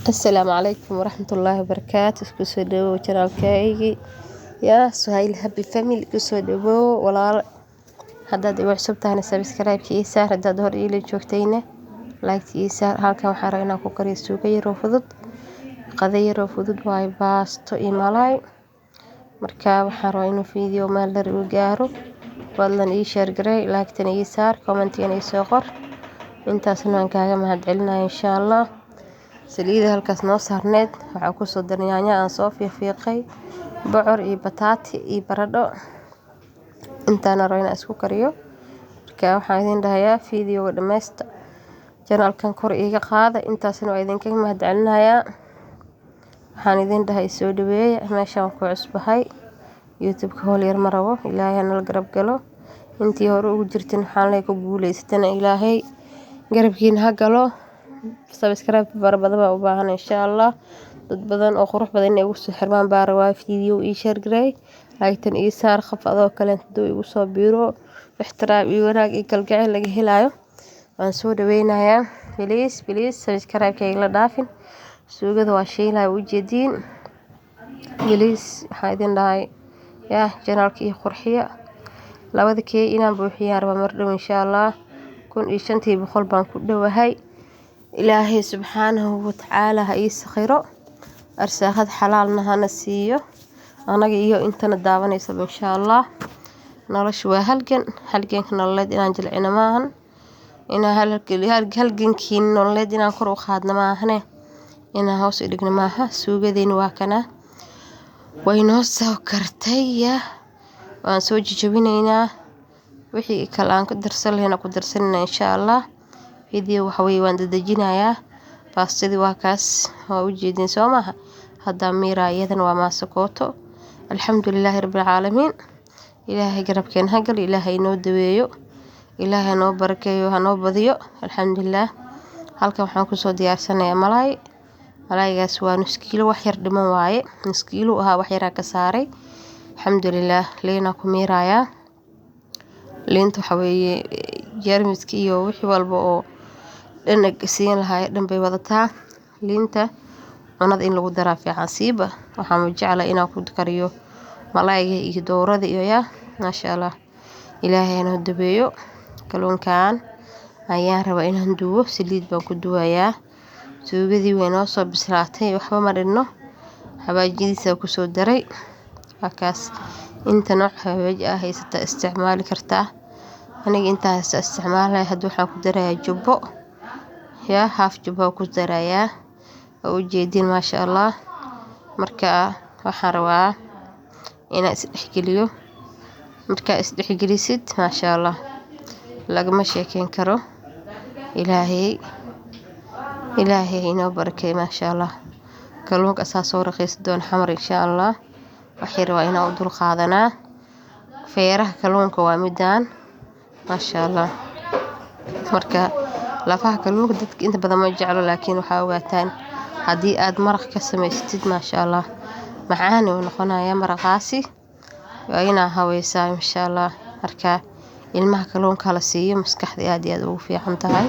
السلام عليكم ورحمة الله وبركاته. اسكو دو channelkaygi يا سهيل هابي فاميلي كسو دبو walaal hadaad igu cusub tahayna subscribe ii saar hadaad hor ila joogtayna like ii saar. Halkan waxaan rabaa inaan ku kariyo suugo yar oo fudud, qado yar oo fudud waaye baasto iyo malaay. Marka waxaan rabaa inuu video meel dheer u gaaro, fadlan ii share gareey, like-tan ii saar, comment-na ii soo qor. intaasna waan kaaga mahadcelinayaa insha Allah. saliida halkaas noo saarneed waxaa ku soo daray yaanyo aan soo fiiqay, bocor iyo bataati iyo baradho. intaana rabo inaan isku kariyo. Marka waxaan idin dhahayaa video dhameysta channelkan kor iiga qaada. intaasna waa idinkaga mahadcelinayaa. waxaan idin dhahay soo dhaweeya, meeshaan ku cusbahay YouTube-ka howl yar ma rabo, ilaahay nala garab galo. intii hore ugu jirtin waxaan leeyahay ku guuleysatana ilaahay garabkiina ha galo. subscribe badan baa u baahan insha Allah. dad badan oo qurux badan inay ugu soo xirmaan baa rabaa video ii share gareey, like-tan ii saar. qof adoo kale haduu igu soo biiro ixtiraam iyo wanaag iyo kalgacayl laga helayo waan soo dhaweynayaa. please subscribe-kayga la dhaafin. suugada waa shiilay u jeediin. please waxaan idin dhahay yaa channelka ii qurxiya. labada kee inaan buuxiyaan rabaa mar dhow insha Allah. 1500 baan ku dhawahay. ilaahay subxaanahu wa tacaala ha ii sakhiro, arsaaqad xalaalna hana siiyo anaga iyo intana daawanaysa insha Allah. noloshu waa halganka nololeed inaan jilcino maahan, inaan halgankiin nololeed inaan kor u qaadno maahane, inaan hoos u dhigno maaha. suugadeena waa kana way noo soo kartay, waan soo jijabinaynaa. wixii kale aan ku darsan lahayn ku darsanina insha Allah. video waxa weeye waan dadajinayaa. baastadii waa kaas waa u jeedin soo maaha. hadda miira iyadan waa maasakooto. alxamdulillaahi rabbil caalamiin. ilaahay garabkeen ha gal, ilaahay noo daweeyo, ilaahay noo barakeeyo, ha noo badiyo. alxamdulillaah. halkan waxaan ku soo diyaarsanayaa malaay. malaaygaas waa nus kiilo wax yar dhiman waaye. nus kiilo ahaa wax yar ka saaray. alxamdulillaah. leena ku miirayaa. leenta waxa weeye jeermiska iyo wixii walba oo dhanag siin lahaay dhan bay wadataa. liinta cunada in lagu daraa fiican siiba. waxaan jeclahay inaan ku kariyo malaayga iyo doorada iyo maasha Allah. ilaahay noo dabeeyo. kalluunkan ayaan rabaa inaan dubo. saliid baan ku duwayaa. suugadii way noo soo bislaatay, waxba ma dhinno. xawaajidiisa ku soo daray. halkaas inta nooc xawaaj ah haysata isticmaali kartaa. aniga intaas isticmaalay hadda waxaan ku darayaa jubbo, half jubbo ku darayaa. oo u jeedin maasha Allah. marka waxaan rabaa inaan isdhexgeliyo. marka isdhexgelisid maasha Allah lagama sheekeyn karo. ilaahay inoo barakeeyo maasha Allah. kalluunka asaas soo raqiis doon xamar insha Allah. waxay rabaa inaan u dul qaadanaa. feeraha kalluunka waa midaan maasha Allah. marka lafaha kalluunka dadka inta badan ma jeclo, laakiin waxaa ogaataan haddii aad maraq ka samaysatid maasha Allah macaan uu noqonayaa maraqaasi. waa inaa haweysaa insha Allah. marka ilmaha kalluunka la siiyo maskaxda aad iyo aad ugu fiican tahay.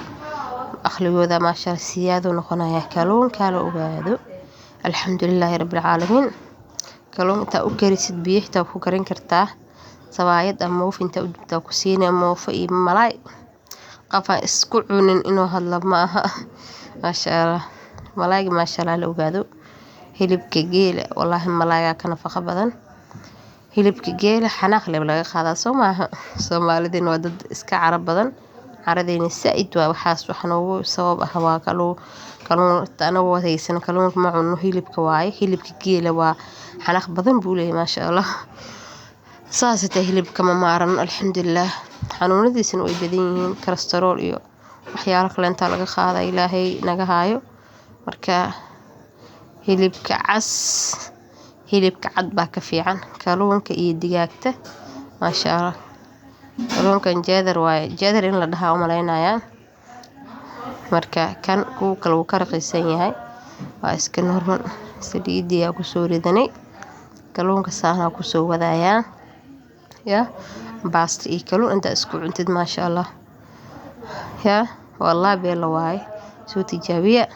aqligooda maasha Allah siyaado noqonayaa kalluunka la ogaado. alxamdulillaahi rabbil caalamiin. kalluun inta u karisid biyo xitaa ku karin kartaa. sawaayad ama moof inta u dubtaa ku siinay moofo iyo malaay. qafa isku cunin inuu hadla ma aha. maasha Allah. malaayga maasha Allah la ogaado. hilibka geela wallahi malaayga ka nafaqo badan. hilibka geela xanaaq leh laga qaadaa soo maaha. Soomaalideen waa dad iska carab badan. caradeena saaid waa waxaas waxna ugu sabab ah waa kalluun anagu wadaysan kalluunka ma cunno. hilibka waaye. hilibka geela waa xanaaq badan buu leeyahay maasha Allah. saasata hilibka ma maaran alxamdulillaah. xanuunadiisana way badan yihiin, kolestarool iyo waxyaalo kale inta laga qaada ilaahay naga haayo. marka hilibka cad baa ka fiican kalluunka iyo digaagta maasha Allah. kalluunkan jeedar waaye. jeedar in la dhahaa u malaynayaa. marka kan kuwa kale wuu ka raqiisan yahay. waa iska normal. saliidiyaa ku soo ridanay. kalluunka saana ku soo wadayaa. baasta iyo kalluun inta isku cuntid maasha Allah. والله بيلا واي سو تجابية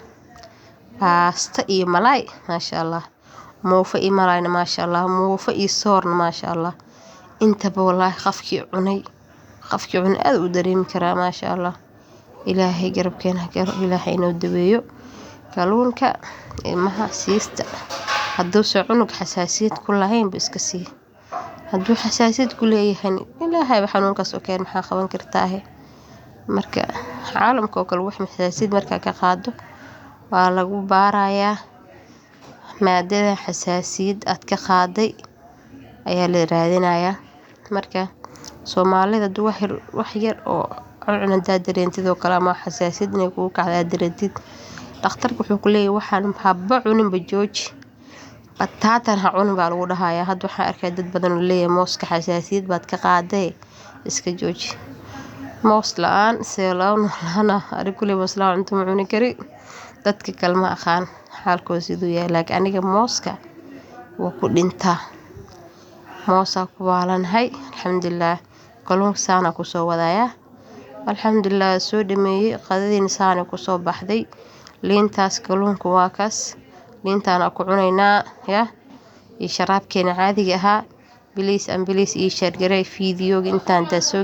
baasta iyo malaay maasha allah, muufo iyo malaayna maasha allah, muufo iyo soorna maasha allah. intaba wallaahi qofkii cunay aad u dareemi karaa maasha allah. ilaahay garabkeena garo, ilaahay inoo daweeyo. kalluunka ilmaha siista hadduusan cunug xasaasiyad ku lahayn ba iska sii, hadduu xasaasiyad ku leeyahay ilaahay xanuunkaas oo keen maxaa qaban kartaa. marka caalamka oo kale wax xasaasiyad markaa ka qaado waa lagu baarayaa, maadada xasaasiyad aad ka qaaday ayaa la raadinayaa. marka Soomaalida wax yar oo cunada dareentid oo kale ama xasaasiyad inay kugu kacdaa dareentid, dhakhtarku wuxuu ku leeyahay waxaan haba cuninba jooji, bataatan ha cunin baa lagu dhahayaa. hadda waxaan arkay dad badan oo leeyahay mooska xasaasiyad baad ka qaaday iska jooji. moos la'aan seelaan la'aan ari kuley moos la'aan cunto ma cuni kari, dadka kale ma aqaan xaalkooda siduu yahay, laakiin aniga mooska waa ku dhintaa. moosaa ku baalanahay alxamdulillaah. kalluunka saana ku soo wadayaa alxamdulillaah, soo dhameeyay qadadiina saana ku soo baxday. liintaas kalluunka waa kaas, liintaana ku cunaynaa ya, iyo sharaabkeena caadiga ahaa. biliis iyo share garay fiidiyowga intaan soo